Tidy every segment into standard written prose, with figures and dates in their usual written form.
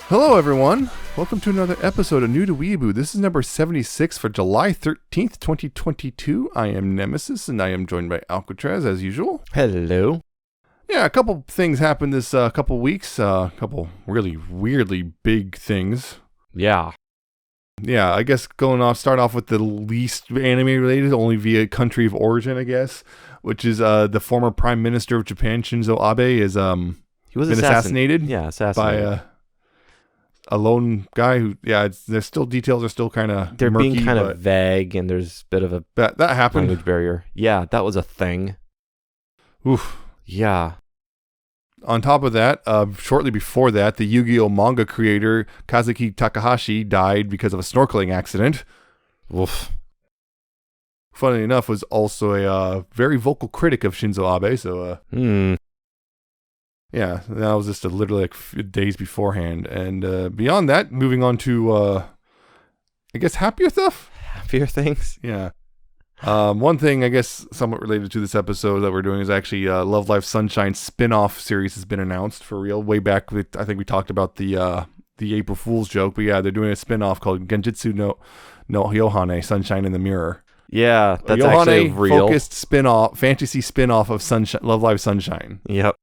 Hello, everyone. Welcome to another episode of New to Weeaboo. This is number 76 for July 13th, 2022. I am Nemesis, and I am joined by Alcatraz, as usual. Hello. Yeah, a couple things happened this couple weeks. A couple really weirdly big things. Yeah. Yeah, I guess start off with the least anime-related, only via country of origin, I guess, which is the former Prime Minister of Japan, Shinzo Abe, is He was been assassinated. Yeah, assassinated. By a lone guy who, there's still details are still kind of They're murky, being kind of vague, and there's a bit of a that happened. language barrier. Yeah, that was a thing. Oof. Yeah. On top of that, shortly before that, the Yu-Gi-Oh manga creator Kazuki Takahashi died because of a snorkeling accident. Oof. Funny enough, was also a very vocal critic of Shinzo Abe. So, yeah, that was just literally like days beforehand. And beyond that, moving on to, I guess, happier stuff. Happier things. Yeah. One thing, I guess, somewhat related to this episode that we're doing is actually Love Live Sunshine spin-off series has been announced for real. Way back, I think we talked about the April Fool's joke, but yeah, they're doing a spin-off called Genjutsu no Yohane, Sunshine in the Mirror. Yeah, that's Yohane actually real. Focused spin-off, fantasy spin-off of Sunshine, Love Live Sunshine. Yep.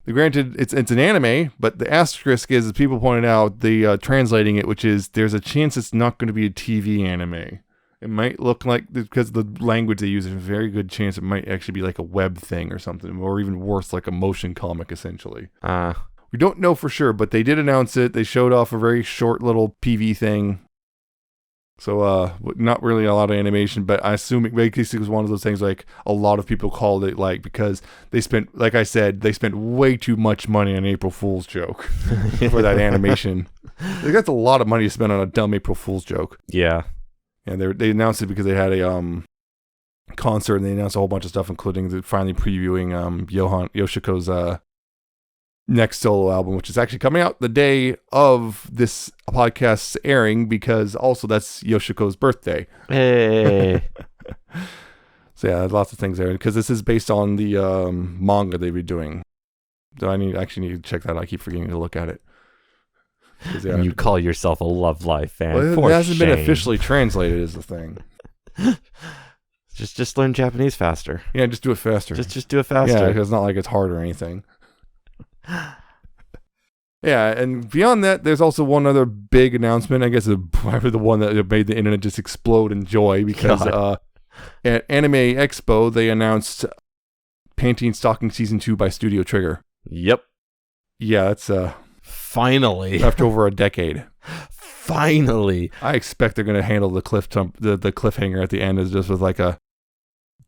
Granted, it's an anime, but the asterisk is, as people pointed out, the translating it, which is there's a chance it's not going to be a TV anime. It might look like, because the language they use, there's a very good chance it might actually be like a web thing or something, or even worse, like a motion comic, essentially. We don't know for sure, but they did announce it. They showed off a very short little PV thing. So, not really a lot of animation, but I assume it basically was one of those things like a lot of people called it, like, because they spent, like I said, they spent way too much money on April Fool's joke for that animation. That's a lot of money to spend on a dumb April Fool's joke. Yeah. And they announced it because they had a concert, and they announced a whole bunch of stuff, including finally previewing Yoshiko's next solo album, which is actually coming out the day of this podcast's airing, because also that's Yoshiko's birthday. Hey. So yeah, lots of things there, because this is based on the manga they've been doing. So I actually need to check that out. I keep forgetting to look at it. Yeah, and you call yourself a Love Live fan. Well, it hasn't been officially translated, is the thing. Just learn Japanese faster. Yeah, just do it faster. Just do it faster. Yeah, because it's not like it's hard or anything. Yeah, and beyond that, there's also one other big announcement. I guess probably the one that made the internet just explode in joy, because at Anime Expo, they announced Panty and Stocking Season 2 by Studio Trigger. Yep. Yeah, that's finally after over a decade. Finally, I expect they're going to handle the cliffhanger at the end as just with like a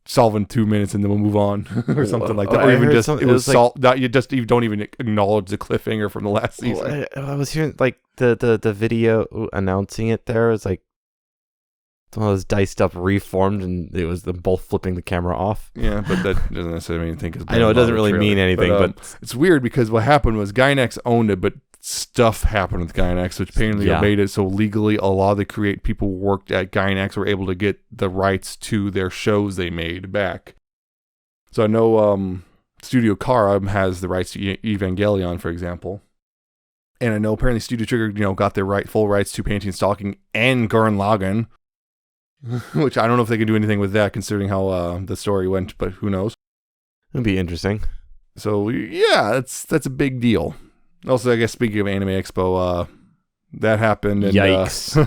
solve in 2 minutes and then we'll move on or something like that. Or even just it was like, you just you don't even acknowledge the cliffhanger from the last season. I was hearing like the video announcing it. There was like one of those diced up reformed, and it was them both flipping the camera off. Yeah, but that doesn't necessarily mean anything. I know it doesn't really mean anything, but it's weird because what happened was Gainax owned it, but stuff happened with Gainax, which apparently made it so legally a lot of the people who worked at Gainax were able to get the rights to their shows they made back. So I know Studio Kara has the rights to Evangelion, for example. And I know apparently Studio Trigger, got their full rights to Panty and Stocking and Gurren Lagann. Which I don't know if they can do anything with that, considering how the story went, but who knows? It'd be interesting. So yeah, that's a big deal. Also, I guess speaking of Anime Expo, that happened. And, yikes!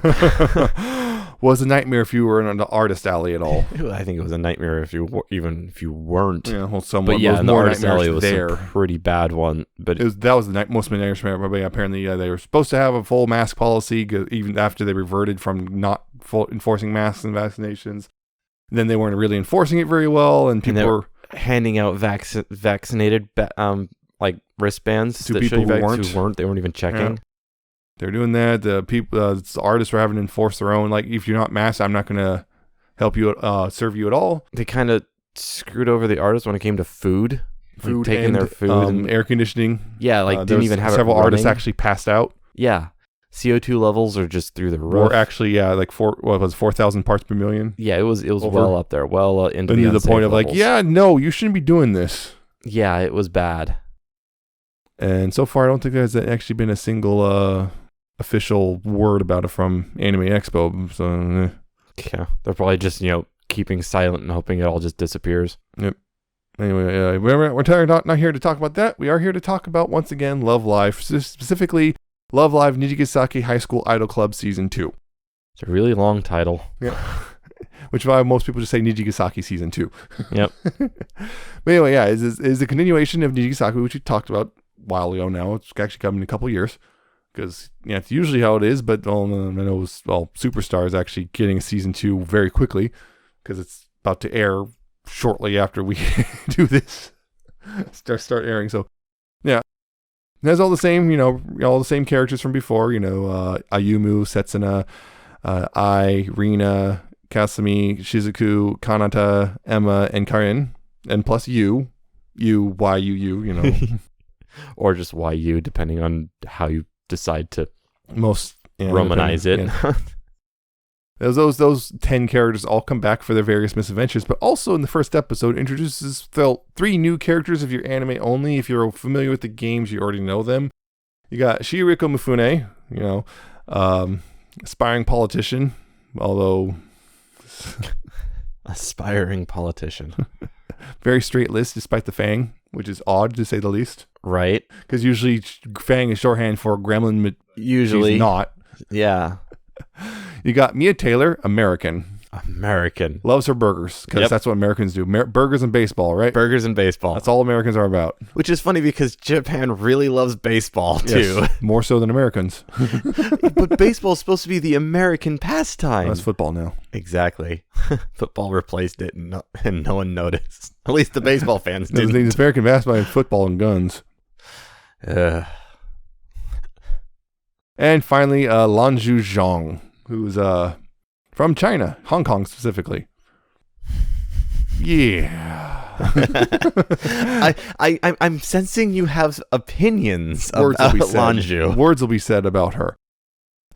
Was a nightmare if you were in the artist alley at all. I think it was a nightmare if you weren't. Yeah, well, but yeah, the artist alley was a pretty bad one. But that was the most nightmares. But apparently, they were supposed to have a full mask policy, even after they reverted from not enforcing masks and vaccinations. Then they weren't really enforcing it very well, and people were handing out vaccinated like wristbands to people who weren't. They weren't even checking. Yeah. They're doing that. The people, the artists were having to enforce their own. Like, if you're not masked, I'm not going to help you, serve you at all. They kind of screwed over the artists when it came to food. Like taking their food and air conditioning. Yeah, like didn't even have several artists actually passed out. Yeah, CO2 levels are just through the roof. Or actually, like 4,000 parts per million. Yeah, it was well up there, into the point of levels. Like, no, you shouldn't be doing this. Yeah, it was bad. And so far, I don't think there's actually been a single official word about it from Anime Expo. So, Yeah, they're probably just, keeping silent and hoping it all just disappears. Yep. Anyway, we're not here to talk about that. We are here to talk about, once again, Love Live, specifically Love Live Nijigasaki High School Idol Club Season 2. It's a really long title. Yeah. Which is why most people just say Nijigasaki Season 2. Yep. But anyway, yeah, is a continuation of Nijigasaki, which we talked about a while ago now. It's actually coming in a couple years. Because, it's usually how it is, but I know Superstar is actually getting a Season 2 very quickly. Because it's about to air shortly after we do this. Start airing. So, yeah. It has all the same, all the same characters from before. Ayumu, Setsuna, Ai, Rina, Kasumi, Shizuku, Kanata, Emma, and Karin. And plus you, YUU, Or just YU, depending on how you decide to Romanize it. Yeah. Those 10 characters all come back for their various misadventures, but also in the first episode introduces 3 new characters if you're anime only. If you're familiar with the games, you already know them. You got Shiriko Mifune, aspiring politician, although aspiring politician. Very straight list despite the fang, which is odd to say the least. Right. Because usually fang is shorthand for gremlin. Usually. She's not. Yeah. You got Mia Taylor, American. Loves her burgers, because that's what Americans do. Burgers and baseball, right? Burgers and baseball. That's all Americans are about. Which is funny because Japan really loves baseball, too. Yes, more so than Americans. But baseball's supposed to be the American pastime. That's football now. Exactly. Football replaced it and no one noticed. At least the baseball fans didn't. It's American basketball and football and guns. And finally, Lanju Zhang, who's from China, Hong Kong specifically. Yeah. I'm sensing you have opinions about Lanju. Words will be said about her.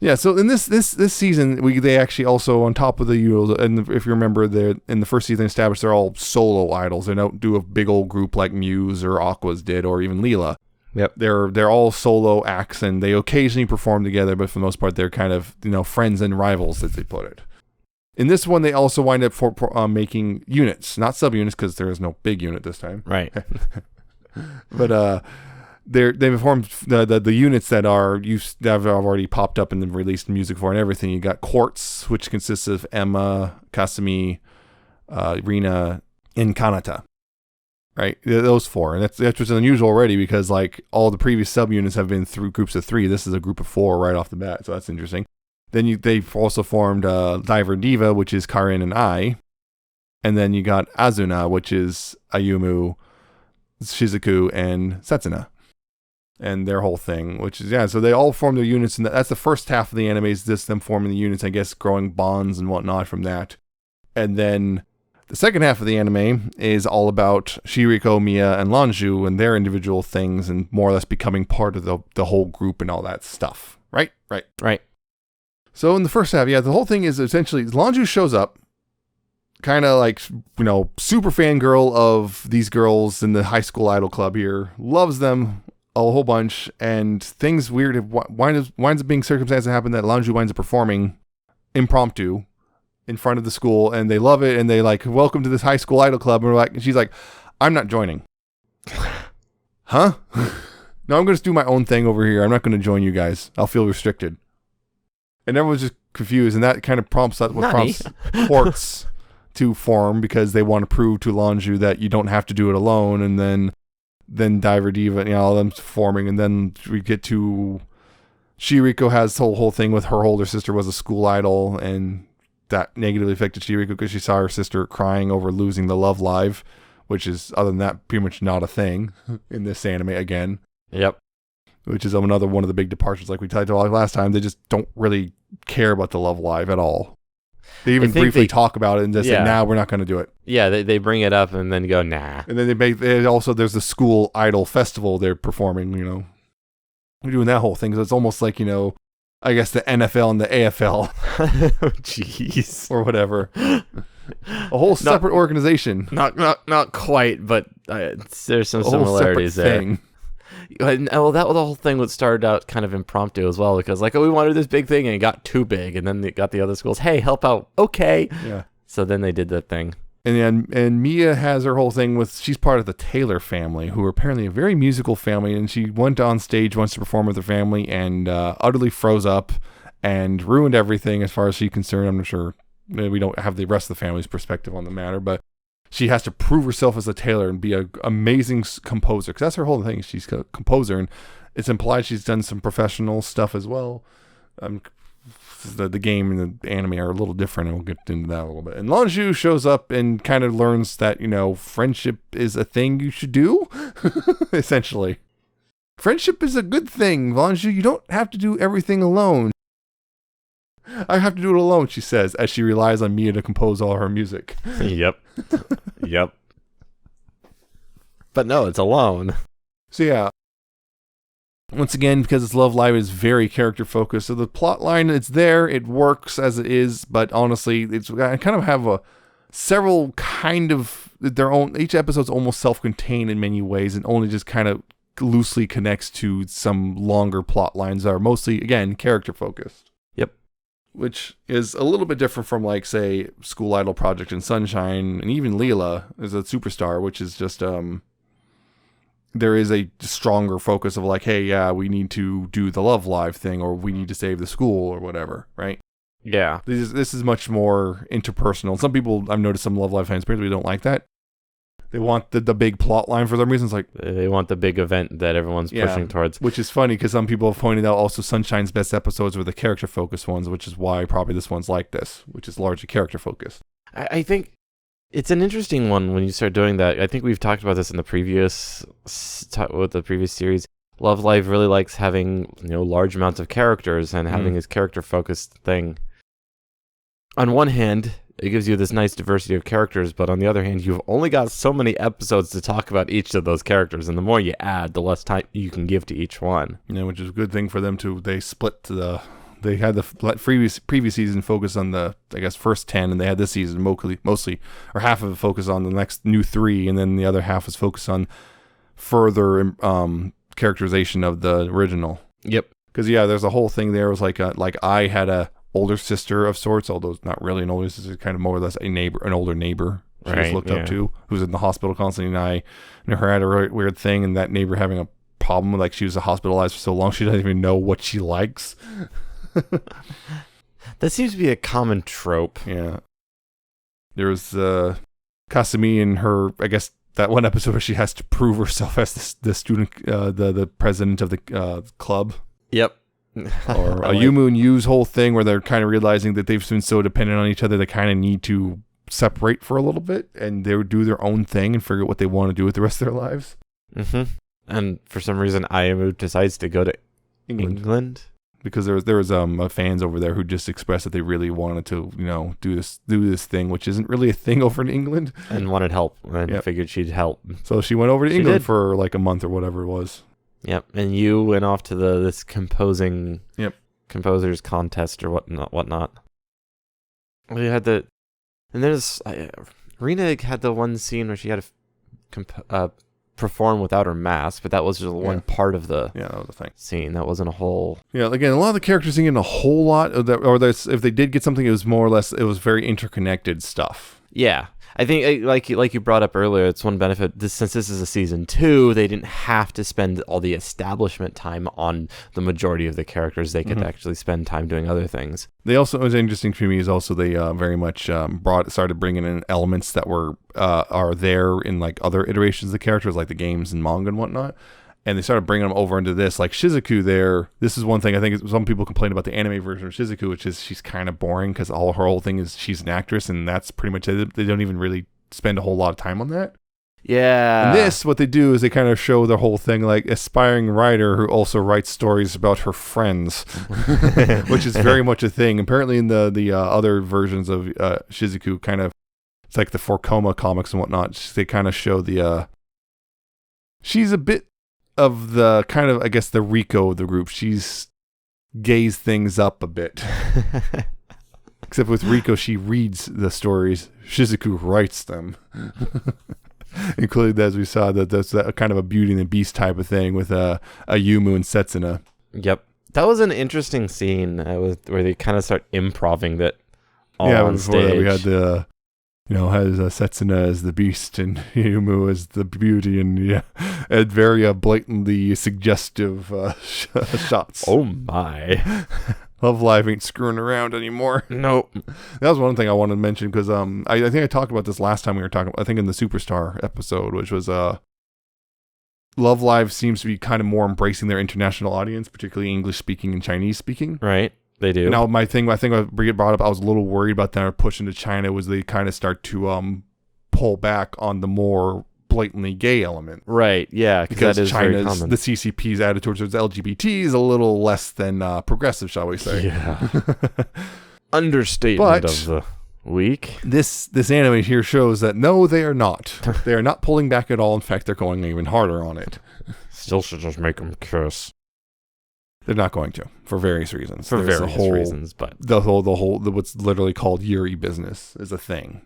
Yeah, so in this season, they actually also, on top of and if you remember, in the first season established they're all solo idols. They don't do a big old group like Muse or Aqua's did, or even Leela. Yep. They're all solo acts, and they occasionally perform together, but for the most part, they're kind of, friends and rivals, as they put it. In this one, they also wind up making units, not subunits, because there is no big unit this time. Right. But they've formed the units that have already popped up and then released music for and everything. You got Quartz, which consists of Emma, Kasumi, Rina, and Kanata. Right, those 4, and that's what's unusual already, because like all the previous subunits have been through groups of 3. This is a group of 4 right off the bat, so that's interesting. Then they've also formed Diver Diva, which is Karin and Ai, and then you got Azuna, which is Ayumu, Shizuku, and Setsuna, and their whole thing, which is so they all form their units, and that's the first half of the anime is just them forming the units, I guess, growing bonds and whatnot from that, and then. The second half of the anime is all about Shiriko, Mia, and Lanju and their individual things and more or less becoming part of the whole group and all that stuff. Right? Right. So in the first half, the whole thing is essentially Lanju shows up, kind of like, super fangirl of these girls in the high school idol club here, loves them a whole bunch, and things weird winds up being circumstances that happen that Lanju winds up performing impromptu in front of the school, and they love it, and they like, welcome to this high school idol club, and she's like, I'm not joining. Huh? No, I'm going to do my own thing over here. I'm not going to join you guys. I'll feel restricted. And everyone's just confused, and that kind of prompts Quartz to form, because they want to prove to Lanju that you don't have to do it alone, and then Diver Diva, all them forming, and then we get to Shiriko has the whole thing with her older sister was a school idol, and that negatively affected Shiriko because she saw her sister crying over losing the Love Live, which is, other than that, pretty much not a thing in this anime again. Yep. Which is another one of the big departures, like we talked about last time. They just don't really care about the Love Live at all. They even briefly talk about it and just say, nah, we're not going to do it. Yeah, they bring it up and then go, nah. And then there's the school idol festival they're performing, We're doing that whole thing. So it's almost like, I guess the NFL and the AFL. Jeez. Or whatever. A whole separate organization. Not quite, but there's some similarities there. Thing. Well, the whole thing would started out kind of impromptu as well, because like, oh, we wanted this big thing and it got too big, and then they got the other schools, hey, help out, okay. Yeah. So then they did that thing. And Mia has her whole thing with, she's part of the Taylor family, who are apparently a very musical family, and she went on stage once to perform with her family and utterly froze up and ruined everything as far as she's concerned. I'm not sure, we don't have the rest of the family's perspective on the matter, but she has to prove herself as a Taylor and be an amazing composer, because that's her whole thing. She's a composer, and it's implied she's done some professional stuff as well. The game and the anime are a little different, and we'll get into that a little bit. And Lonju shows up and kind of learns that, friendship is a thing you should do, essentially. Friendship is a good thing, Lonju. You don't have to do everything alone. I have to do it alone, she says, as she relies on Mia to compose all her music. Yep. Yep. But no, it's alone. So yeah. Once again, because it's Love Live, is very character focused. So the plot line, it's there, it works as it is, but honestly, I kind of have several kind of their own. Each episode's almost self-contained in many ways, and only just kind of loosely connects to some longer plot lines that are mostly, again, character focused. Yep. Which is a little bit different from, like, say, School Idol Project and Sunshine, and even Leela is a superstar, which is just there is a stronger focus of like, hey, yeah, we need to do the Love Live thing, or we need to save the school, or whatever, right? Yeah. This is much more interpersonal. Some people, I've noticed some Love Live fans particularly don't like that. They want the big plot line for some reasons. Like, they want the big event that everyone's pushing towards. Which is funny, because some people have pointed out also Sunshine's best episodes were the character-focused ones, which is why probably this one's like this, which is largely character-focused. I think it's an interesting one when you start doing that. I think we've talked about this in the previous series. Love Live really likes having large amounts of characters and having this character-focused thing. On one hand, it gives you this nice diversity of characters, but on the other hand, you've only got so many episodes to talk about each of those characters, and the more you add, the less time you can give to each one. Yeah, which is a good thing for them to. They had the previous season focus on the, I guess, first 10, and they had this season mostly, or half of it focused on the next new 3, and then the other half was focused on further characterization of the original. Yep. Because there's a whole thing there. It was like I had a older sister of sorts, although it's not really an older sister, kind of more or less an older neighbor she was looked up to, who's in the hospital constantly, and her had a weird thing, and that neighbor having a problem with, like, she was hospitalized for so long she doesn't even know what she likes. That seems to be a common trope. Yeah. There was Kasumi and her, I guess, that one episode where she has to prove herself as the student, the president of the club. Yep. Or Yumu and Yu's whole thing where they're kind of realizing that they've been so dependent on each other, they kind of need to separate for a little bit, and they would do their own thing and figure out what they want to do with the rest of their lives. Mm-hmm. And for some reason, Ayumu decides to go to England. Because there was fans over there who just expressed that they really wanted to do this thing, which isn't really a thing over in England, and wanted help, and figured she'd help. So she went over to England for like a month or whatever it was. Yep, and you went off to this composers contest or whatnot. We had and there's Rina had the one scene where she had to perform without her mask, but that was just one part of the that was the thing. Scene. That wasn't a whole. Yeah, again, a lot of the characters didn't get a whole lot of that, or if they did get something, it was more or less, it was very interconnected stuff. Yeah, I think like you brought up earlier, it's one benefit. Since this is a season 2, they didn't have to spend all the establishment time on the majority of the characters. They could actually spend time doing other things. They also, what was interesting to me is also they very much started bringing in elements that are there in like other iterations of the characters, like the games and manga and whatnot. And they started bringing them over into this, like Shizuku there. This is one thing I think some people complain about the anime version of Shizuku, which is she's kind of boring because her whole thing is she's an actress, and that's pretty much it. They don't even really spend a whole lot of time on that. Yeah. And this, what they do is they kind of show the whole thing like aspiring writer who also writes stories about her friends, which is very much a thing. Apparently in the other versions of Shizuku, kind of, it's like the Forcoma comics and whatnot, they kind of show she's a bit of the kind of, I guess, the Rico of the group. She's gays things up a bit. Except with Rico, she reads the stories. Shizuku writes them. including as we saw that's that kind of a Beauty and the Beast type of thing with a Yumu and Setsuna. Yep. That was an interesting scene where they kind of start improving that all on before stage. that we had the, has Setsuna as the Beast and Yumu as the Beauty, and and very blatantly suggestive shots. Oh my. Love Live ain't screwing around anymore. Nope. That was one thing I wanted to mention because I think I talked about this last time we were talking. I think in the Superstar episode, which was Love Live seems to be kind of more embracing their international audience, particularly English speaking and Chinese speaking. Right. They do. Now my thing, I think I brought up, I was a little worried about their push into China was they kind of start to pull back on the more blatantly gay element. Right. Yeah. Because that is China's, very common. the CCP's attitude towards LGBT is a little less than progressive, shall we say. Yeah. Understatement of the week. This anime here shows that no, they are not. They are not pulling back at all. In fact, they're going even harder on it. Still should just make them kiss. They're not going to, for various reasons. For various reasons, but the whole what's literally called Yuri business is a thing.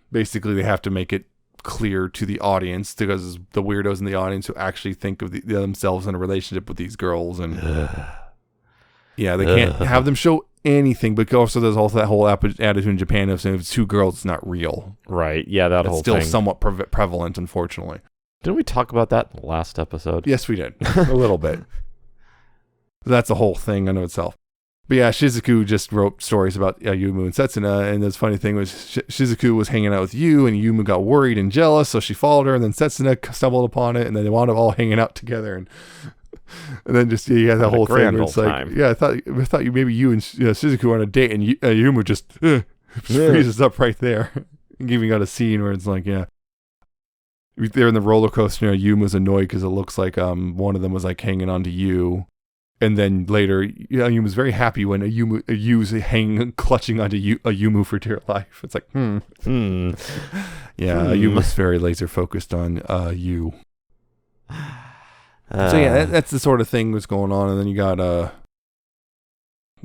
Basically, they have to make it clear to the audience, because the weirdos in the audience who actually think of themselves in a relationship with these girls, and they can't have them show anything. But also, there's also that whole attitude in Japan of saying if it's two girls, it's not real. Right? Yeah, that's whole still thing. Somewhat prevalent, unfortunately. Didn't we talk about that in the last episode? Yes, we did a little bit. That's a whole thing in itself. But yeah, Shizuku just wrote stories about Yumu and Setsuna, and the funny thing was Shizuku was hanging out with Yu, and Yumu got worried and jealous, so she followed her, and then Setsuna stumbled upon it, and then they wound up all hanging out together, and then just you had that whole thing where it's like, I thought maybe you and Shizuku were on a date, and Yumu just freezes up right there, and even got a scene where it's like, they're in the roller coaster, Yumu's annoyed because it looks like one of them was like hanging on to Yu. And then later, Yumu was very happy when a Yu's clutching onto a Yumu for dear life. It's like, Yumu's very laser focused on Yu. So that's the sort of thing that's going on. And then you got the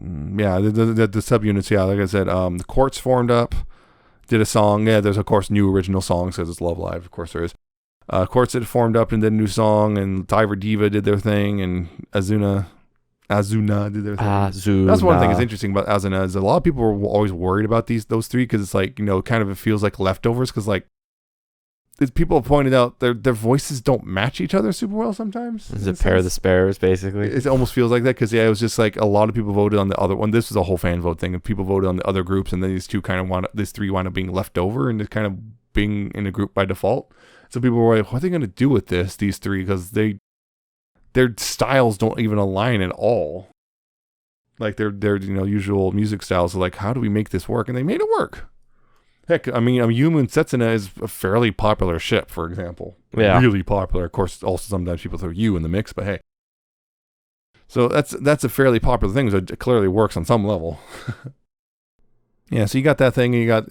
subunits. Yeah, like I said, the Quartz formed up, did a song. Yeah, there's of course new original songs because it's Love Live. Of course there is. Quartz had formed up and did a new song, and Diver Diva did their thing, and Azuna did their thing. Azuna. That's one thing that's interesting about Azuna is a lot of people were always worried about those three because it's like, kind of it feels like leftovers because like people have pointed out their voices don't match each other super well sometimes. Is it Pair of the Sparrows basically? It almost feels like that because it was just like a lot of people voted on the other one. This was a whole fan vote thing, and people voted on the other groups, and then these three wound up being left over and just kind of being in a group by default. So people were like, what are they going to do with these three? Because their styles don't even align at all. Like their usual music styles are like, how do we make this work? And they made it work. Heck, I mean, Yumu and Setsuna is a fairly popular ship, for example. Yeah. Really popular. Of course, also sometimes people throw Yu in the mix, but hey. So that's a fairly popular thing, so it clearly works on some level. Yeah, so you got that thing, and you got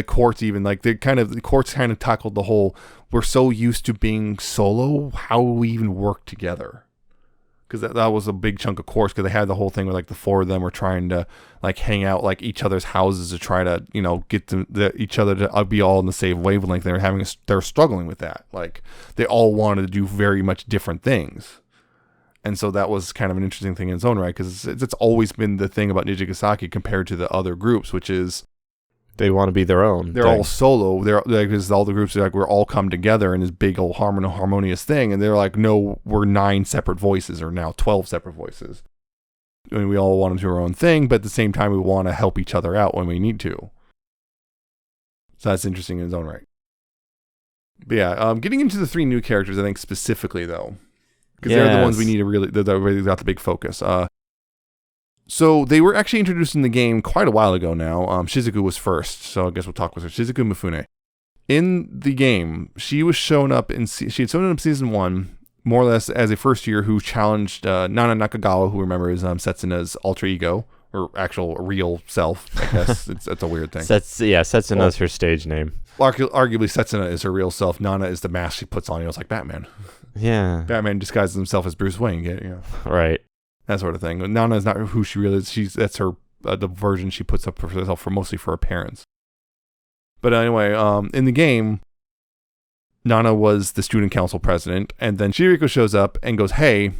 Quartz even, like the Quartz kind of tackled the whole, we're so used to being solo, how will we even work together? Because that was a big chunk of Quartz, because they had the whole thing where like the four of them were trying to like hang out like each other's houses to try to, get each other to be all in the same wavelength. They're struggling with that. Like they all wanted to do very much different things. And so that was kind of an interesting thing in its own right, because it's always been the thing about Nijigasaki compared to the other groups, which is they want to be their own. They're all solo. They're like, all the groups are like, we're all come together in this big old harmonious thing. And they're like, no, we're 9 separate voices, or now 12 separate voices. I mean, we all want to do our own thing, but at the same time, we want to help each other out when we need to. So that's interesting in its own right. But yeah, getting into the 3 new characters, I think specifically though, because they're the ones we need to really got the big focus. So they were actually introduced in the game quite a while ago now. Shizuku was first, so I guess we'll talk with her. Shizuku Mifune. In the game, she had shown up in season 1, more or less as a first year who challenged Nana Nakagawa, who remember is Setsuna's alter ego, or actual real self. I guess it's a weird thing. Setsuna's her stage name. Arguably, Setsuna is her real self. Nana is the mask she puts on. It's like Batman. Yeah. Batman disguises himself as Bruce Wayne. Right. That sort of thing. Nana is not who she really is. That's her the version she puts up for herself, mostly for her parents. But anyway, in the game, Nana was the student council president, and then Chihiriko shows up and goes, hey,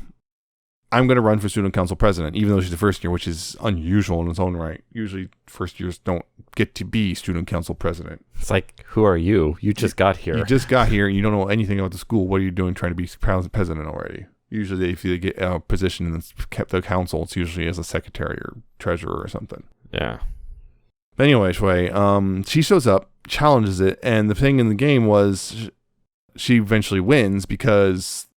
I'm going to run for student council president, even though she's the first year, which is unusual in its own right. Usually first years don't get to be student council president. It's like, who are you? You just got here. You just got here, and you don't know anything about the school. What are you doing trying to be president already? Usually if you get a position in the council, it's usually as a secretary or treasurer or something. Yeah. But anyway, she shows up, challenges it, and the thing in the game was she eventually wins because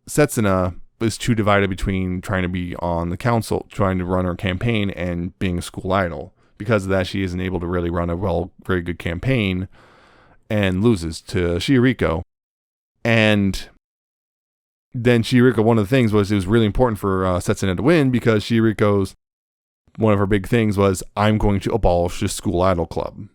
Setsuna was too divided between trying to be on the council, trying to run her campaign, and being a school idol. Because of that, she isn't able to really run a very good campaign and loses to Chihiriko. And then Chihiriko, one of the things was it was really important for Setsuna to win because Chihiriko's, one of her big things was, I'm going to abolish the school idol club.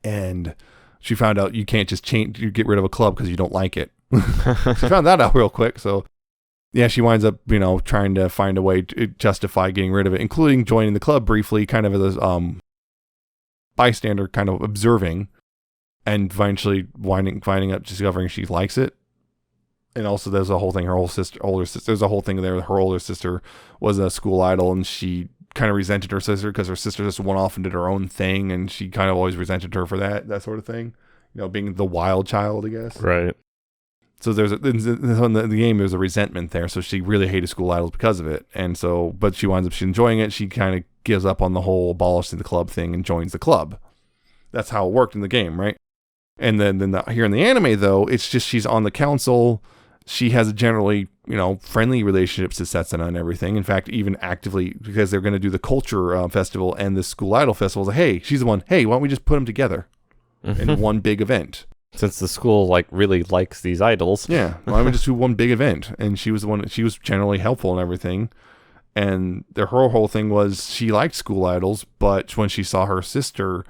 And she found out you can't just you get rid of a club because you don't like it. She found that out real quick. So yeah, she winds up, trying to find a way to justify getting rid of it, including joining the club briefly, kind of as a bystander, kind of observing, and eventually finding out, discovering she likes it. And also there's a whole thing, there's a whole thing there. Her older sister was a school idol, and she kind of resented her sister because her sister just went off and did her own thing, and she kind of always resented her for that sort of thing. Being the wild child, I guess. Right. So in the game, there's a resentment there. So she really hated school idols because of it. And so, but she winds up, she's enjoying it. She kind of gives up on the whole abolishing the club thing and joins the club. That's how it worked in the game, right? And then here in the anime, though, it's just she's on the council. She has a generally, friendly relationships to Setsuna and everything. In fact, even actively, because they're going to do the culture festival and the school idol festival. Like, hey, she's the one. Hey, why don't we just put them together in one big event? Since the school really likes these idols. Yeah. Why don't we just do one big event? And she was the one. She was generally helpful and everything. And her whole thing was she liked school idols, but when she saw her sister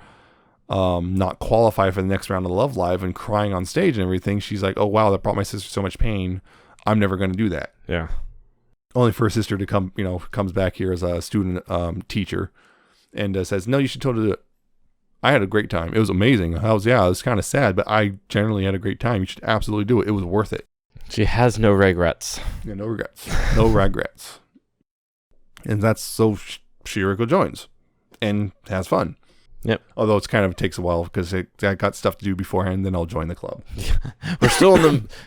not qualify for the next round of Love Live and crying on stage and everything, she's like, oh wow, that brought my sister so much pain. I'm never going to do that. Yeah. Only for her sister to come, comes back here as a student teacher and says, no, you should totally do it. I had a great time. It was amazing. It was kind of sad, but I generally had a great time. You should absolutely do it. It was worth it. She has no regrets. Yeah, no regrets. No regrets. And that's so Chihiriko joins and has fun. Yep. Although it's kind of takes a while because I got stuff to do beforehand, then I'll join the club.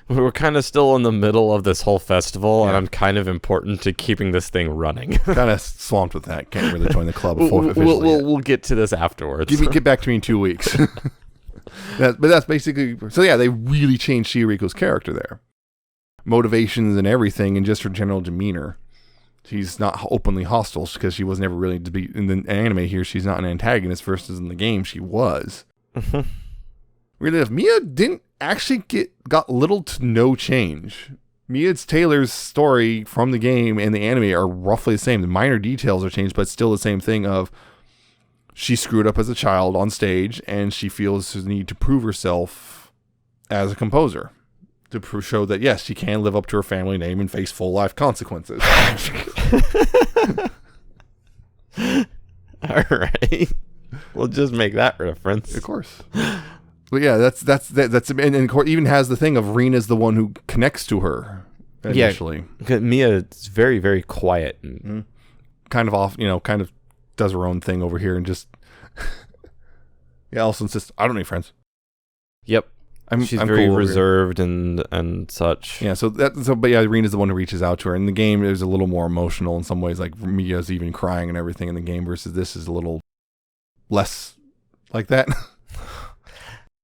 We're kind of still in the middle of this whole festival, and I'm kind of important to keeping this thing running. Kind of swamped with that. Can't really join the club officially. We'll get to this afterwards. Get back to me in 2 weeks. But that's basically, so yeah, they really changed Chihiriko's character there. Motivations and everything, and just her general demeanor. She's not openly hostile because she was never really to be in the anime here. She's not an antagonist versus in the game she was. Mm-hmm. Really, Mia didn't actually got little to no change. Mia Taylor's story from the game and the anime are roughly the same. The minor details are changed, but still the same thing of she screwed up as a child on stage and she feels the need to prove herself as a composer. To show that, yes, she can live up to her family name and face full life consequences. All right. We'll just make that reference. Of course. But yeah, that's and even has the thing of Rena's the one who connects to her initially. Yeah, Mia is very, very quiet. Mm-hmm. Kind of off, kind of does her own thing over here and just... yeah, also insists, I don't need friends. Yep. She's very cool reserved and such. Yeah, but yeah, Rena's the one who reaches out to her. In the game, it was a little more emotional in some ways, like Mia's even crying and everything in the game, versus this is a little less like that.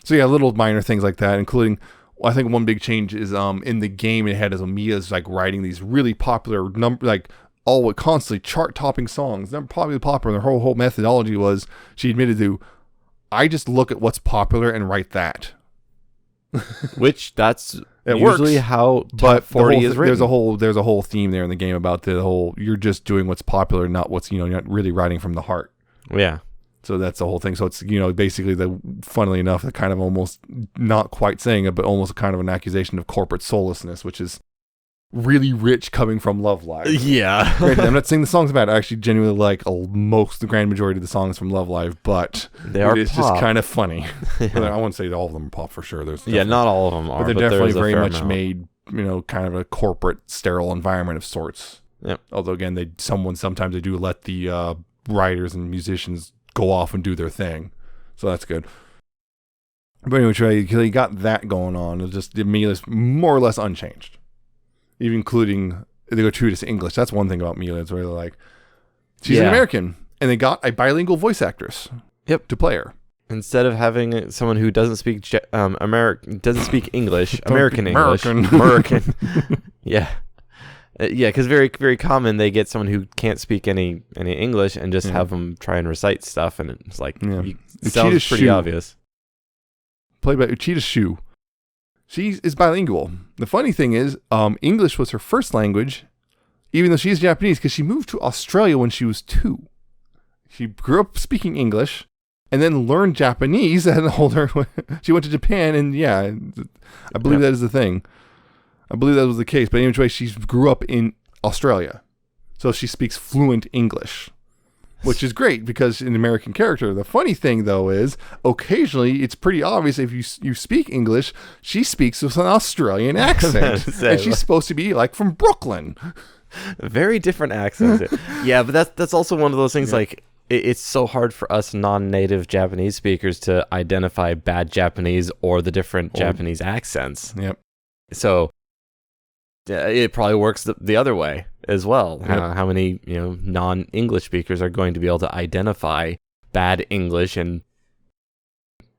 So yeah, little minor things like that, including, I think one big change is in the game it had as Mia's writing these really popular constantly chart-topping songs. They're probably popular. Their whole methodology was she admitted to, I just look at what's popular and write that. Which that's usually works, how Top 40 is written. There's a whole theme there in the game about the whole you're just doing what's popular, not what's you're not really writing from the heart. Yeah. So that's the whole thing. So it's basically funnily enough, the kind of almost not quite saying it, but almost kind of an accusation of corporate soullessness, which is really rich coming from Love Live. Yeah. Granted, I'm not saying the songs bad. I actually genuinely like the grand majority of the songs from Love Live, but it's just kind of funny. Yeah. I wouldn't say all of them are pop for sure. Not all of them are, but they're definitely very much amount. made, kind of a corporate, sterile environment of sorts. Yep. Although again, sometimes they do let the writers and musicians go off and do their thing, so that's good. But anyway, you got that going on. It's just Mila's more or less unchanged. Even including the gratuitous English. That's one thing about Mila. It's really like she's an American, and they got a bilingual voice actress. Yep. To play her instead of having someone who doesn't speak doesn't speak English, American. Yeah. Because very very common they get someone who can't speak any English and just have them try and recite stuff, and it's like it sounds pretty obvious. Played by Uchida Shu. She is bilingual. The funny thing is, English was her first language, even though she's Japanese, because she moved to Australia when she was 2. She grew up speaking English, and then learned Japanese at an older. She went to Japan, and I believe that is the thing. I believe that was the case. But anyway, she grew up in Australia, so she speaks fluent English, which is great because in American character. The funny thing, though, is occasionally it's pretty obvious if you speak English, she speaks with an Australian accent, and she's supposed to be like from Brooklyn. Very different accents. Yeah, but that's also one of those things like it's so hard for us non-native Japanese speakers to identify bad Japanese or the different Japanese accents. Yep. So it probably works the other way as well. Yep. How many non-English speakers are going to be able to identify bad English and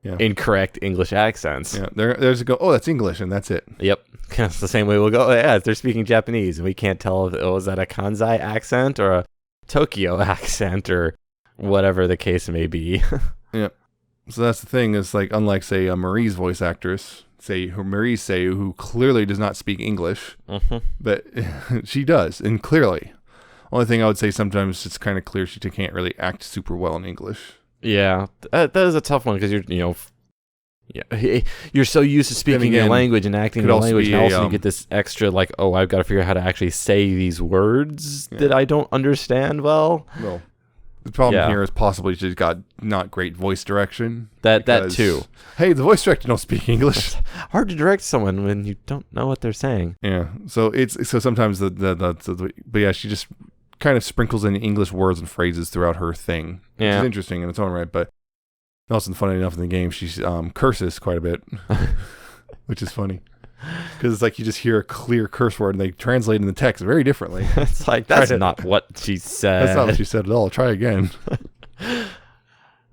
incorrect English accents? Yeah, there's a go. Oh, that's English, and that's it. Yep, it's the same way we'll go. Yeah, if they're speaking Japanese, and we can't tell if is that a Kansai accent or a Tokyo accent or whatever the case may be. Yeah. So that's the thing. Is like unlike say a Marie's voice actress. Marie Seiyu, who clearly does not speak English, but she does, and clearly. Only thing I would say sometimes it's kind of clear she can't really act super well in English. Yeah, that is a tough one because you're so used to speaking your language and acting in your language, and also you get this extra like, oh, I've got to figure out how to actually say these words that I don't understand well. Well, the problem here is possibly she's got not great voice direction. That too. Hey, the voice director don't speak English. Hard to direct someone when you don't know what they're saying. Yeah. So sometimes but yeah, she just kind of sprinkles in English words and phrases throughout her thing. Which is interesting in its own right, but also funny enough in the game she curses quite a bit, which is funny. Because it's like you just hear a clear curse word and they translate in the text very differently. It's like, that's not what she said. That's not what she said at all. Try again.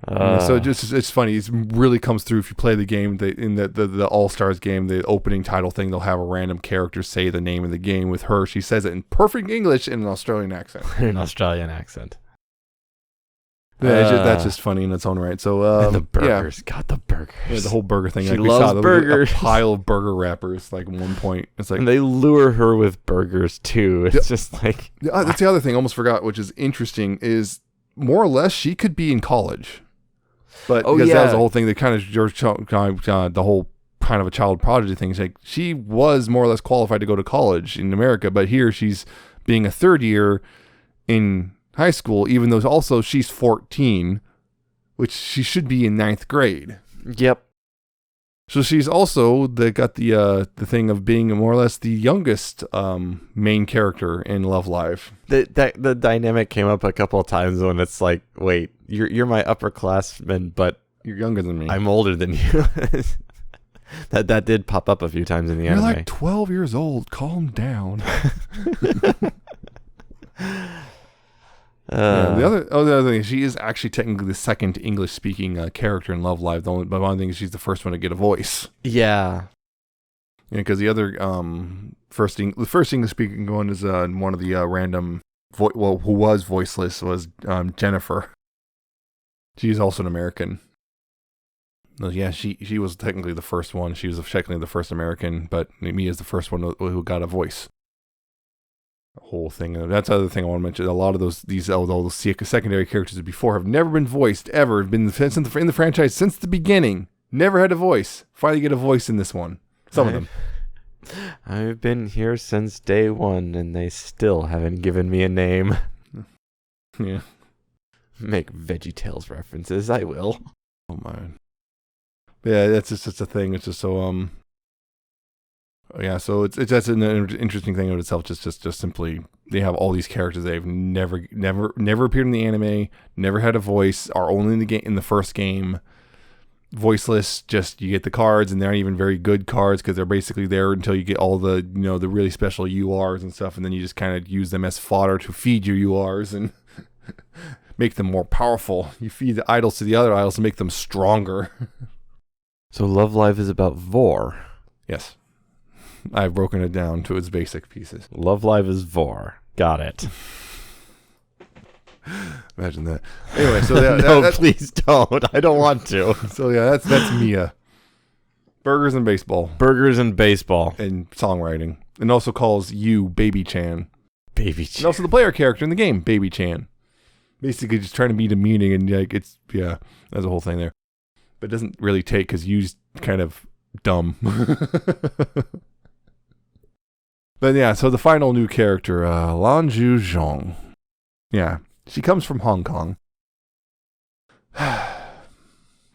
So it's funny. It really comes through if you play the game. In the All-Stars game, the opening title thing, they'll have a random character say the name of the game with her. She says it in perfect English in an Australian accent. That's just funny in its own right. So the burgers, got the burgers. Yeah, the whole burger thing. She like loves burgers. A pile of burger wrappers. Like at one point, it's like and they lure her with burgers too. It's just like that's the other thing. I almost forgot, which is interesting. Is more or less she could be in college, but because that was the whole thing. They kind of the whole kind of a child prodigy thing. It's like she was more or less qualified to go to college in America, but here she's being a third year in high school, even though also she's 14, which she should be in 9th grade. Yep. So she's also got the thing of being more or less the youngest main character in Love Live. The dynamic came up a couple of times when it's like, wait, you're my upperclassman, but you're younger than me. I'm older than you. That did pop up a few times in the anime. You're like 12 years old. Calm down. The other thing is she is actually technically the second English speaking character in Love Live. But one thing is she's the first one to get a voice. Yeah. Because the other the first English speaking one is one of the random who was voiceless was Jennifer. She's also an American. No, yeah, she was technically the first one. She was technically the first American, but Mia is the first one who got a voice. Whole thing. And that's the other thing I want to mention. A lot of those secondary characters before have never been voiced ever. Have been in the franchise since the beginning. Never had a voice. Finally get a voice in this one. Some of them. I've been here since day one, and they still haven't given me a name. Yeah. Make VeggieTales references, I will. Oh man. Yeah, that's just a thing. It's just so yeah, so it's that's an interesting thing in itself. Just simply they have all these characters they've never appeared in the anime, never had a voice, are only in the game in the first game, voiceless. Just you get the cards, and they're not even very good cards because they're basically there until you get all the the really special URs and stuff, and then you just kind of use them as fodder to feed your URs and make them more powerful. You feed the idols to the other idols to make them stronger. So Love Live is about Vor. Yes. I've broken it down to its basic pieces. Love Live is Vor. Got it. Imagine that. Anyway, so no, please don't. I don't want to. So yeah, that's Mia. Burgers and baseball. Burgers and baseball. And songwriting. And also calls you Baby Chan. Baby Chan. And also the player character in the game, Baby Chan. Basically just trying to be demeaning and like it's there's a whole thing there. But it doesn't really take because you's kind of dumb. But yeah, so the final new character, Lanju Zhong. Yeah, she comes from Hong Kong.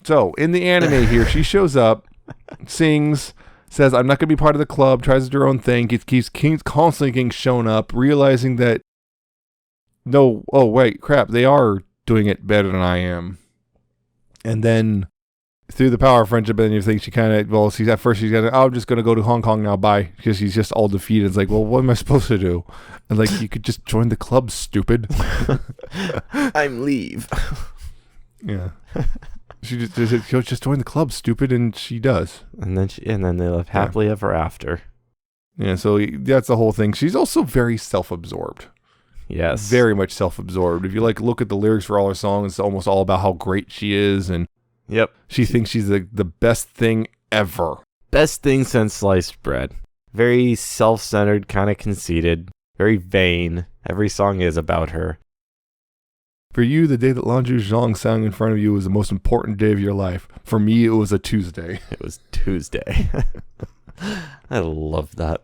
So in the anime here, she shows up, sings, says, I'm not going to be part of the club, tries to do her own thing, keeps constantly getting shown up, realizing that, no, oh wait, crap, they are doing it better than I am. And then through the power of friendship and everything, she kind of, well, she's at first, she's going to, I'm just going to go to Hong Kong now, bye. Because she's just all defeated. It's like, well, what am I supposed to do? And like, you could just join the club, stupid. I'm leave. Yeah. She just join the club, stupid, and she does. And then they live happily ever after. Yeah, so that's the whole thing. She's also very self-absorbed. Yes. Very much self-absorbed. If you look at the lyrics for all her songs, it's almost all about how great she is, and yep. She thinks she's the best thing ever. Best thing since sliced bread. Very self-centered, kind of conceited, very vain. Every song is about her. For you, the day that Lanju Zhang sang in front of you was the most important day of your life. For me, it was a Tuesday. It was Tuesday. I love that.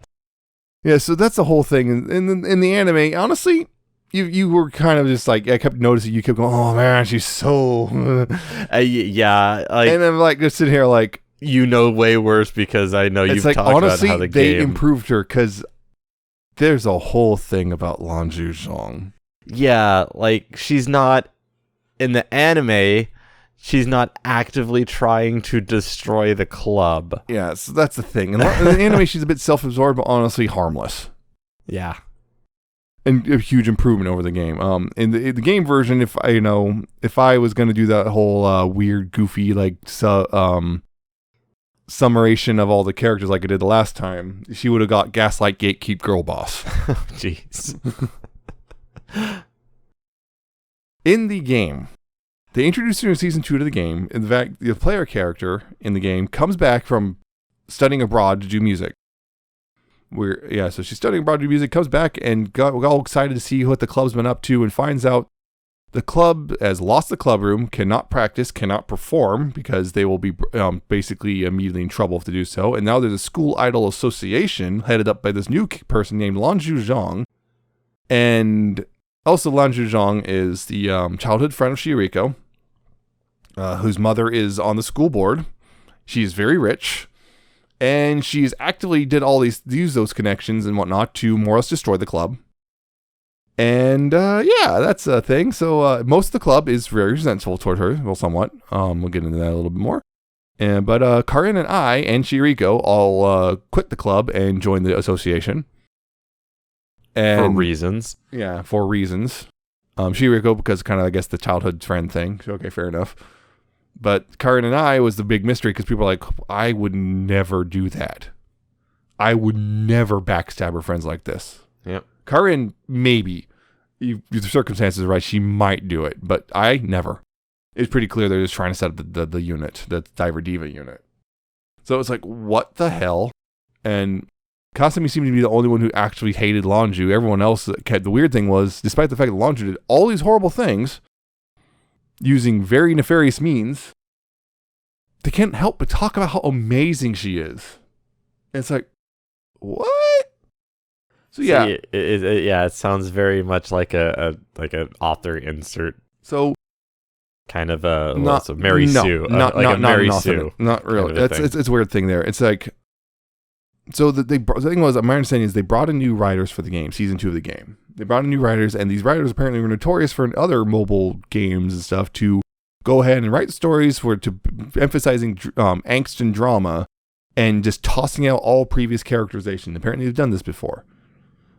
Yeah, so that's the whole thing. In the anime, honestly, you were kind of just like, I kept noticing, you kept going, oh man, she's so... yeah. And I'm like, just sitting here like... way worse because I know you've talked honestly, about how they improved her because there's a whole thing about Lanju Zhang. Yeah, like, she's not... In the anime, she's not actively trying to destroy the club. Yeah, so that's the thing. In the anime, she's a bit self-absorbed, but honestly harmless. Yeah. And a huge improvement over the game. In the game version, if I was going to do that whole weird, goofy, summation of all the characters like I did the last time, she would have got Gaslight, Gatekeep, Girl Boss. Jeez. In the game, they introduced her in Season 2 to the game. In fact, the player character in the game comes back from studying abroad to do music. So she's studying abroad to do music, comes back and got all excited to see what the club's been up to and finds out the club has lost the club room, cannot practice, cannot perform because they will be basically immediately in trouble if they do so. And now there's a school idol association headed up by this new person named Lanju Zhang. And also Lanju Zhang is the childhood friend of Shiriko, whose mother is on the school board. She's very rich. And she's actively did all use those connections and whatnot to more or less destroy the club. And that's a thing. So most of the club is very resentful toward her, well, somewhat. We'll get into that a little bit more. But Karin and I and Shiriko all quit the club and joined the association. And, for reasons. Yeah, for reasons. Shiriko because kind of, I guess, the childhood friend thing. Okay, fair enough. But Karin and I was the big mystery because people are like, I would never do that. I would never backstab her friends like this. Yep. Karin, maybe. If the circumstances are right, she might do it. But I never. It's pretty clear they're just trying to set up the unit, the Diver Diva unit. So it's like, what the hell? And Kasumi seemed to be the only one who actually hated Lanju. Everyone else, the weird thing was, despite the fact that Lanju did all these horrible things, using very nefarious means, they can't help but talk about how amazing she is. And it's like, what? So See, yeah. it sounds very much like an author insert So kind of not Mary no, Sue, not like not a not Mary enough in Sue. it. Not really. kind of a thing. It's a weird thing there. It's like so the thing was my understanding is they brought in new writers for the game, season 2 of the game. They brought in new writers, and these writers apparently were notorious for other mobile games and stuff to go ahead and write stories to emphasizing angst and drama, and just tossing out all previous characterization. Apparently they've done this before.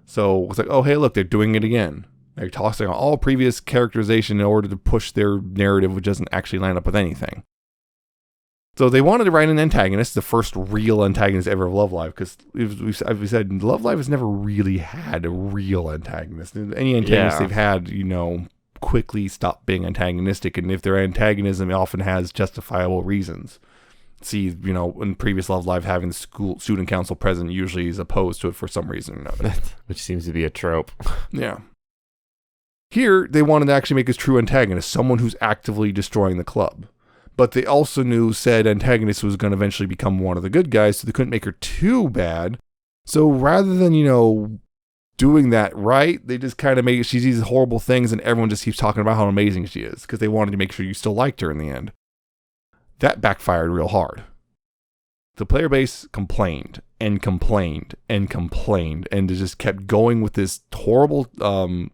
So it's like, oh hey, look, they're doing it again. They're tossing out all previous characterization in order to push their narrative, which doesn't actually line up with anything. So they wanted to write an antagonist, the first real antagonist ever of Love Live, because as we said, Love Live has never really had a real antagonist. Any antagonist they've had, quickly stop being antagonistic, and if their antagonism often has justifiable reasons. See, in previous Love Live, having the school student council present usually is opposed to it for some reason or another. Which seems to be a trope. Yeah. Here, they wanted to actually make his true antagonist, someone who's actively destroying the club. But they also knew said antagonist was going to eventually become one of the good guys, so they couldn't make her too bad. So rather than, doing that right, they just kind of make it, she sees horrible things and everyone just keeps talking about how amazing she is, because they wanted to make sure you still liked her in the end. That backfired real hard. The player base complained and complained and complained, and they just kept going with this horrible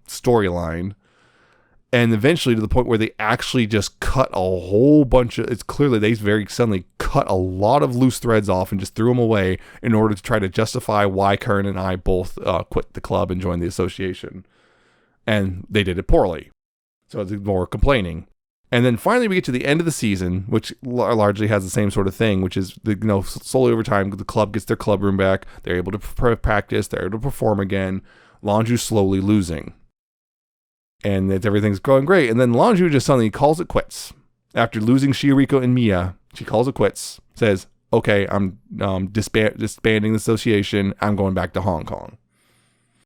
storyline. And eventually to the point where they actually just cut a whole bunch of, it's clearly they very suddenly cut a lot of loose threads off and just threw them away in order to try to justify why Karen and I both quit the club and joined the association. And they did it poorly. So it's more complaining. And then finally we get to the end of the season, which largely has the same sort of thing, which is, slowly over time, the club gets their club room back. They're able to practice. They're able to perform again. Lanju slowly losing. And that everything's going great. And then Lanju just suddenly calls it quits. After losing Shioriko and Mia, she calls it quits. Says, okay, I'm disbanding the association. I'm going back to Hong Kong.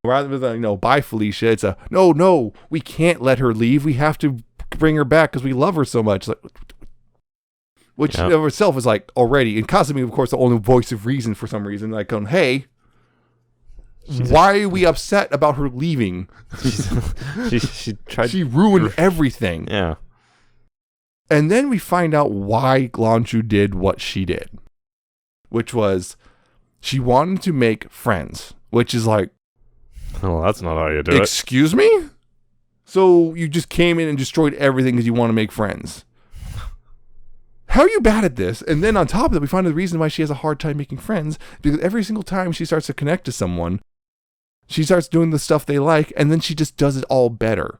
Rather than, bye Felicia, it's a, no, we can't let her leave. We have to bring her back because we love her so much. Which in of itself is like already, and Kasumi, of course, the only voice of reason for some reason, like going, hey, why are we upset about her leaving? She ruined everything. Yeah. And then we find out why Lanju did what she did, which was she wanted to make friends, which is like, oh, that's not how you do it. Excuse me? So you just came in and destroyed everything because you want to make friends. How are you bad at this? And then on top of that, we find the reason why she has a hard time making friends, because every single time she starts to connect to someone, she starts doing the stuff they like, and then she just does it all better.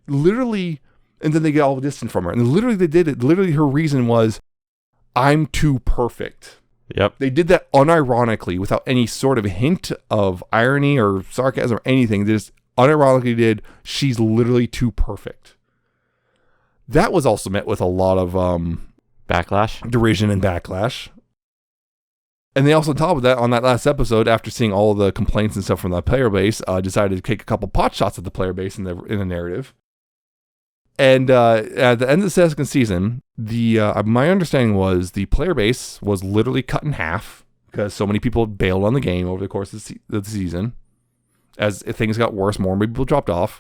Literally, and then they get all distant from her. And literally they did it. Literally her reason was, I'm too perfect. Yep. They did that unironically, without any sort of hint of irony or sarcasm or anything. They just unironically did, she's literally too perfect. That was also met with a lot of backlash, derision and backlash. And they also, on top of that, on that last episode, after seeing all the complaints and stuff from the player base, decided to take a couple pot shots at the player base in the narrative. And at the end of the second season, my understanding was the player base was literally cut in half because so many people bailed on the game over the course of the season. As things got worse, more and more people dropped off.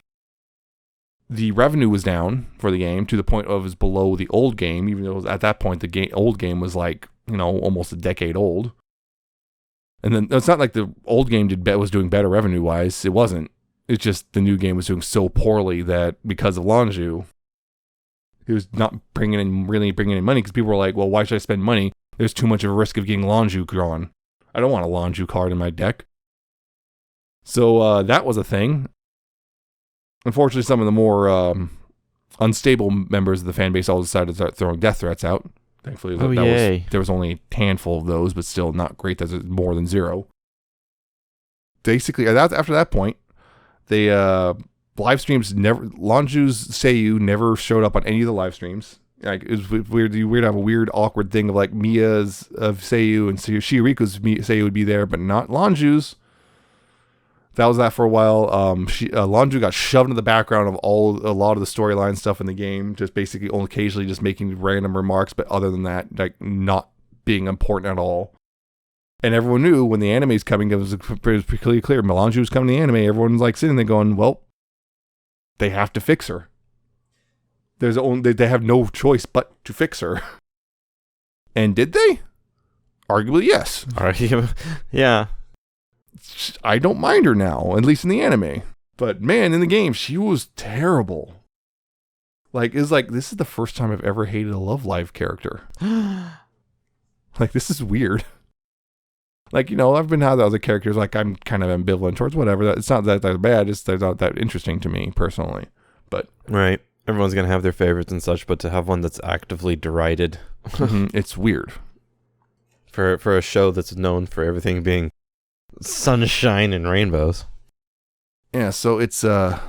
The revenue was down for the game to the point of it was below the old game, even though at that point the old game was like, almost a decade old. And then it's not like the old game was doing better revenue wise. It wasn't. It's just the new game was doing so poorly that because of Lanju, it was not bringing in money, because people were like, well, why should I spend money? There's too much of a risk of getting Lanju drawn. I don't want a Lanju card in my deck. So that was a thing. Unfortunately, some of the more unstable members of the fan base all decided to start throwing death threats out. Thankfully, there was only a handful of those, but still not great. That's more than zero. Basically, after that point, they live streams never. Lanju's Seiyu never showed up on any of the live streams. Like, it was weird. You weird have a weird awkward thing of like Mia's of Seiyu and Shioriko's Seiyu would be there, but not Lanju's. That was that for a while. Lanju got shoved into the background of a lot of the storyline stuff in the game, just basically only occasionally just making random remarks, but other than that, like not being important at all. And everyone knew when the anime's coming, it was pretty clear. Melange was coming to the anime. Everyone's like sitting there going, well, they have to fix her. They have no choice but to fix her. And did they? Arguably, yes. Yeah. I don't mind her now, at least in the anime. But man, in the game, she was terrible. Like, it's like, this is the first time I've ever hated a Love Live character. Like, this is weird. Like, I've been had other characters, like, I'm kind of ambivalent towards whatever. It's not that bad, it's not that interesting to me, personally. But right. Everyone's going to have their favorites and such, but to have one that's actively derided. It's weird. For a show that's known for everything being sunshine and rainbows. Yeah, so it's lots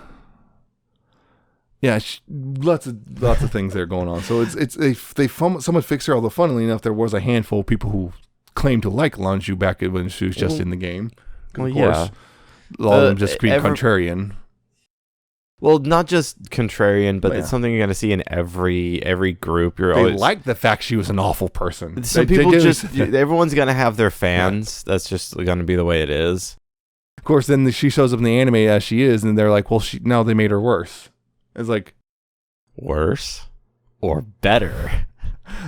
of things there going on. So someone fixed her. Although funnily enough, there was a handful of people who claimed to like Lanju back when she was just in the game. Of course, a lot of them just being contrarian. Well, not just contrarian, but it's something you're going to see in every group. They like the fact she was an awful person. Some people everyone's going to have their fans. Yeah. That's just going to be the way it is. Of course, then she shows up in the anime as she is, and they're like, well, now they made her worse. It's like... Worse? Or better?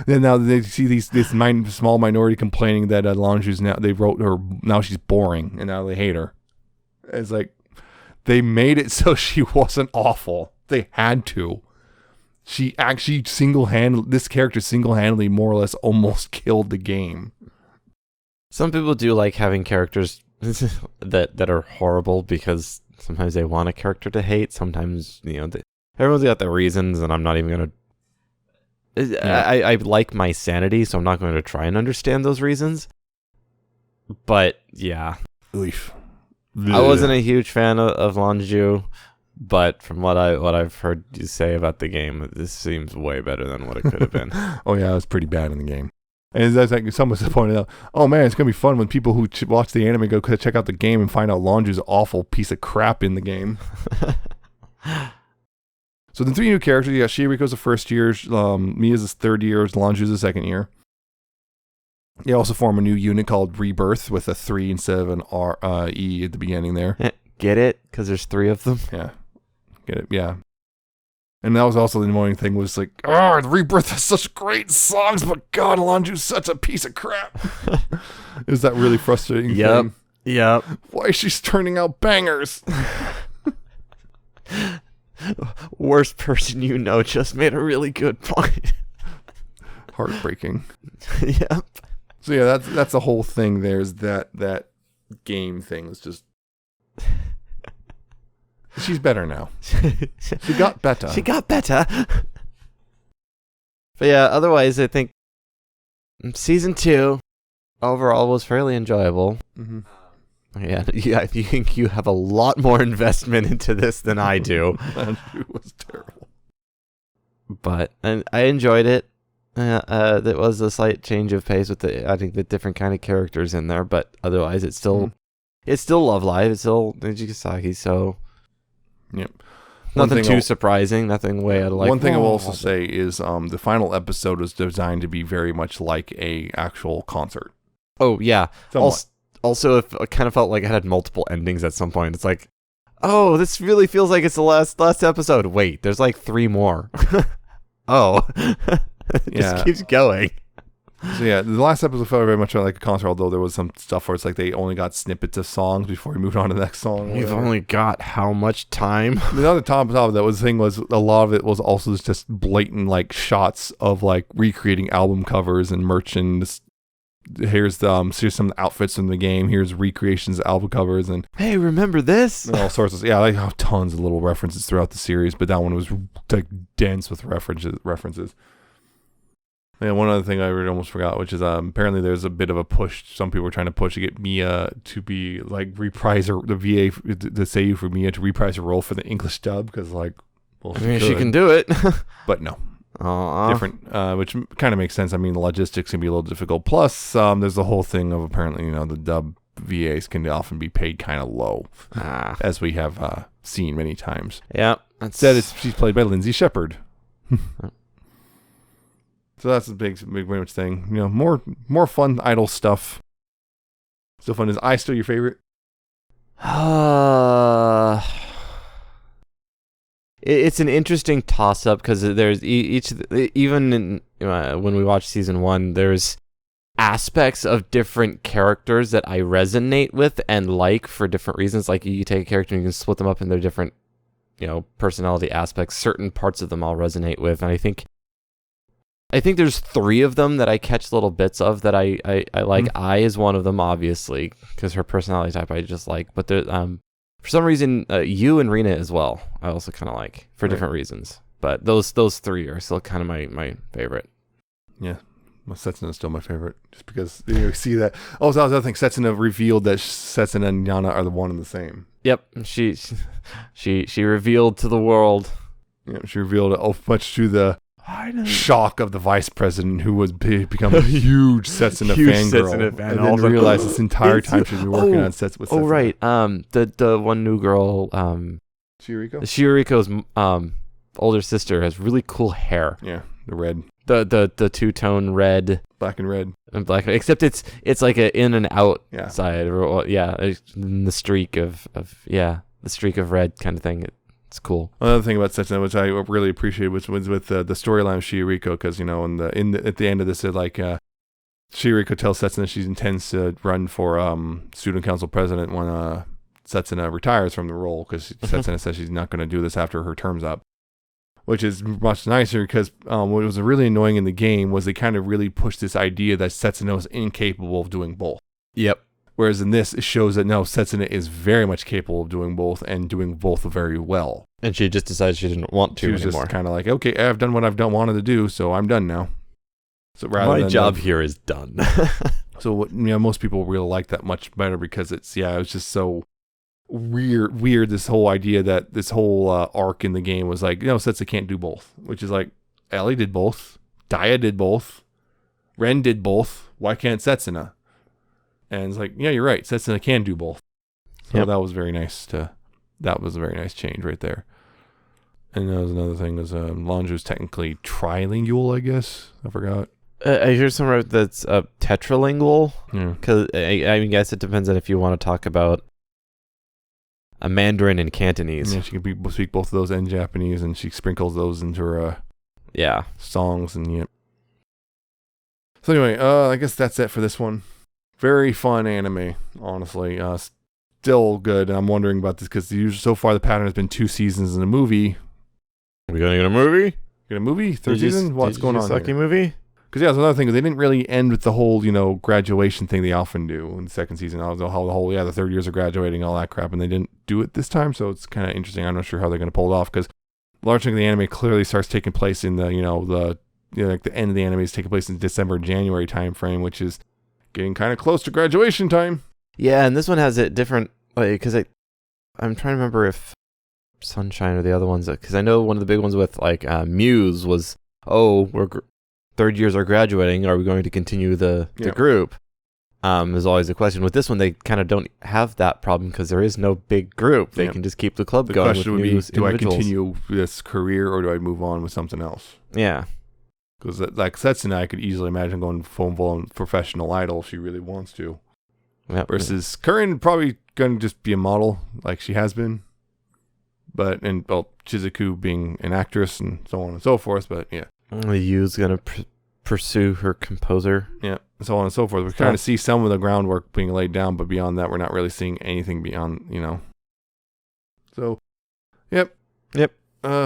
Then now they see this small minority complaining that Lanju's they wrote her, now she's boring, and now they hate her. It's like... They made it so she wasn't awful. They had to. She actually this character single-handedly more or less almost killed the game. Some people do like having characters that are horrible because sometimes they want a character to hate. Sometimes, everyone's got their reasons, and I'm not even going to... I like my sanity, so I'm not going to try and understand those reasons. But, yeah. Oof. I wasn't a huge fan of Lanju, but from what I've heard you say about the game, this seems way better than what it could have been. Oh yeah, it was pretty bad in the game. And that's like someone pointed out, oh man, it's gonna be fun when people who watch the anime go check out the game and find out Lanju's an awful piece of crap in the game. So the three new characters, you got Shiriko's the first year, Mia's the third year, Lanju's the second year. They also form a new unit called Rebirth with a 3 instead of an E at the beginning there. Get it? Because there's 3 of them? Yeah. Get it? Yeah. And that was also the annoying thing was like, Rebirth has such great songs, but God, Lanju's such a piece of crap. It was that really frustrating thing. Yep. Why is she turning out bangers? Worst person you know just made a really good point. Heartbreaking. Yep. So yeah, that's the whole thing. There's that game thing. It's just she's better now. She got better. But yeah, otherwise I think season 2 overall was fairly enjoyable. Mm-hmm. Yeah, I think you have a lot more investment into this than I do. It was terrible. But I enjoyed it. There was a slight change of pace with the different kind of characters in there, but otherwise it's still Love Live, it's still Nijigasaki, so yep. Nothing too surprising, nothing way out of One thing I will also say is the final episode was designed to be very much like a actual concert. Oh yeah. Also, it kind of felt like it had multiple endings at some point. It's like, oh, this really feels like it's the last episode. Wait, there's like 3 more. Oh. It just keeps going. So yeah, the last episode felt very much like a concert, although there was some stuff where it's like they only got snippets of songs before we moved on to the next song. We've only got how much time? The other top of that was the thing was a lot of it was also just blatant like shots of like recreating album covers and merch, and here's some of the outfits from the game. Here's recreations of album covers, and hey, remember this? And all sorts of like tons of little references throughout the series, but that one was like dense with references. Yeah, one other thing I almost forgot, which is apparently there's a bit of a push. Some people were trying to push to get Mia to be like reprise the VA, the Seiyu for Mia to reprise her role for the English dub because like, well, she can do it, but no, different, which kind of makes sense. I mean, the logistics can be a little difficult. Plus, there's the whole thing of apparently the dub VAs can often be paid kind of low, as we have seen many times. Yeah, instead she's played by Lindsay Shepard. So that's a big much thing. More fun idle stuff. Still fun. Is I still your favorite? It's an interesting toss-up because there's even when we watch season 1, there's aspects of different characters that I resonate with and like for different reasons. Like you take a character and you can split them up in their different, personality aspects. Certain parts of them I'll resonate with, and I think there's 3 of them that I catch little bits of that I like. I is one of them, obviously, because her personality type I just like. But there, for some reason, you and Rena as well, I also kind of like for different reasons. But those 3 are still kind of my favorite. Yeah. Well, Setsuna is still my favorite, just because you see that. Oh, so that was the other thing. Setsuna revealed that Setsuna and Yana are the one and the same. Yep, she revealed to the world. Yeah, she revealed it much to the shock of the vice president, who was become a huge Setsuna fangirl, and then realized this entire time she's been working on sets with Setsuna. Oh, right. The one new girl, Shioriko's older sister has really cool hair. Yeah, the red. The two-tone red, black and red, except it's like a in and out side, the streak of red kind of thing. It's cool. Another thing about Setsuna, which I really appreciated, was with the storyline of Shioriko, because at the end of this, Shioriko tells Setsuna she intends to run for student council president when Setsuna retires from the role, because Setsuna says she's not going to do this after her term's up. Which is much nicer, because what was really annoying in the game was they kind of really pushed this idea that Setsuna was incapable of doing both. Yep. Whereas in this, it shows that no, Setsuna is very much capable of doing both, and doing both very well. And she just decided she didn't want to anymore. She was just kind of like, okay, I've done what I've wanted to do, so I'm done now. So my job here is done. So most people really like that much better, because it was just so weird this whole idea that this whole arc in the game was like, Setsuna can't do both, which is like, Ellie did both, Daya did both, Ren did both, why can't Setsuna? And it's like, yeah, you're right, Setsuna can do both. So that was very nice that was a very nice change right there. And that was another thing, is Lanju's technically trilingual, I guess. I forgot. I hear somewhere that's tetralingual, because I guess it depends on if you want to talk about a Mandarin and Cantonese. Yeah, she can speak both of those and Japanese, and she sprinkles those into her songs. And So anyway, I guess that's it for this one. Very fun anime, honestly. Still good, and I'm wondering about this, because so far the pattern has been 2 seasons in a movie. Are we going to get a movie? Get a movie? 3rd season? What's going on here? Movie? Because that's another thing, is they didn't really end with the whole, graduation thing they often do in the 2nd season. The whole, the 3rd years of graduating, all that crap, and they didn't do it this time, so it's kind of interesting. I'm not sure how they're going to pull it off, because a large chunk of the anime clearly starts taking place in the, the end of the anime is taking place in December, January time frame, which is getting kind of close to graduation time. Yeah, and this one has it different, because I'm trying to remember if Sunshine or the other ones, because I know one of the big ones with Muse was, we're 3rd years are graduating, are we going to continue the group? Is always a question. With this one, they kind of don't have that problem, because there is no big group. They can just keep the club going. The question would be, do I continue this career, or do I move on with something else? Yeah. Because like Setsuna, I could easily imagine going full-blown professional idol if she really wants to. Yep. Versus Curran, probably going to just be a model like she has been. And Shizuku being an actress and so on and so forth. But yeah. Yu's going to pursue her composer. Yeah, so on and so forth. We're trying to see some of the groundwork being laid down, but beyond that, we're not really seeing anything beyond, So, yep.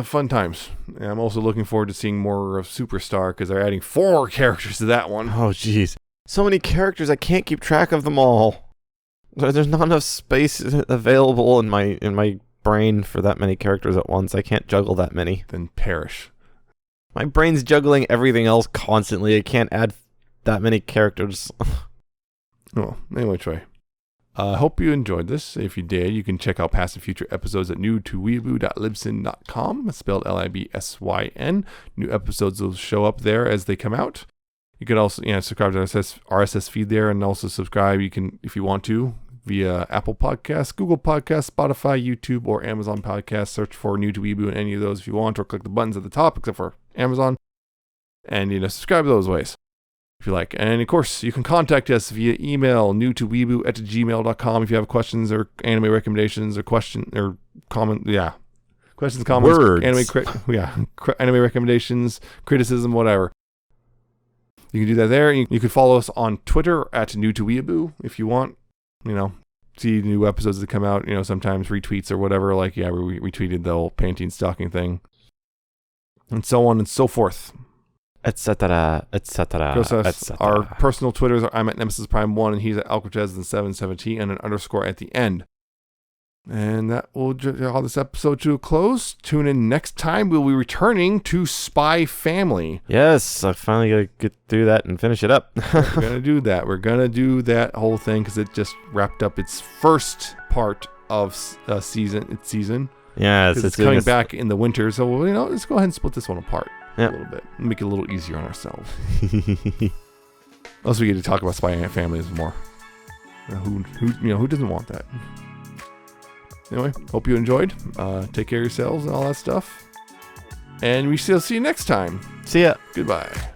Fun times. And I'm also looking forward to seeing more of Superstar, because they're adding 4 characters to that one. Oh, jeez. So many characters, I can't keep track of them all. There's not enough space available in my brain for that many characters at once. I can't juggle that many. Then perish. My brain's juggling everything else constantly. I can't add that many characters. Well, anyway, Troy. I hope you enjoyed this. If you did, you can check out past and future episodes at newtoweeaboo.libsyn.com. It's spelled Libsyn. New episodes will show up there as they come out. You can also subscribe to our RSS feed there, and also subscribe, you can, if you want to, via Apple Podcasts, Google Podcasts, Spotify, YouTube, or Amazon Podcasts. Search for New to Weeaboo in any of those if you want, or click the buttons at the top, except for Amazon, and subscribe those ways. if you like. And of course, you can contact us via email, newtoweeboo@gmail.com, if you have questions or anime recommendations or questions, comments, Words. anime recommendations, criticism, whatever. You can do that there. You can follow us on Twitter at newtoweeboo if you want. See new episodes that come out. Sometimes retweets or whatever. Like, we retweeted the whole Pantene stocking thing, and so on and so forth. Etc. Our personal Twitters are I'm at Nemesis Prime 1 and he's at Alcatraz717 and an underscore at the end. And that will draw this episode to a close. Tune in next time. We'll be returning to Spy Family. Yes, I finally got to get through that and finish it up. We're going to do that. We're going to do that whole thing because it just wrapped up its first part of season. Yes, it's coming back in the winter. So, let's go ahead and split this one apart a little bit. Make it a little easier on ourselves. Also, we get to talk about Spy Families more. Who doesn't want that? Anyway, hope you enjoyed. Take care of yourselves and all that stuff. And we shall see you next time. See ya. Goodbye.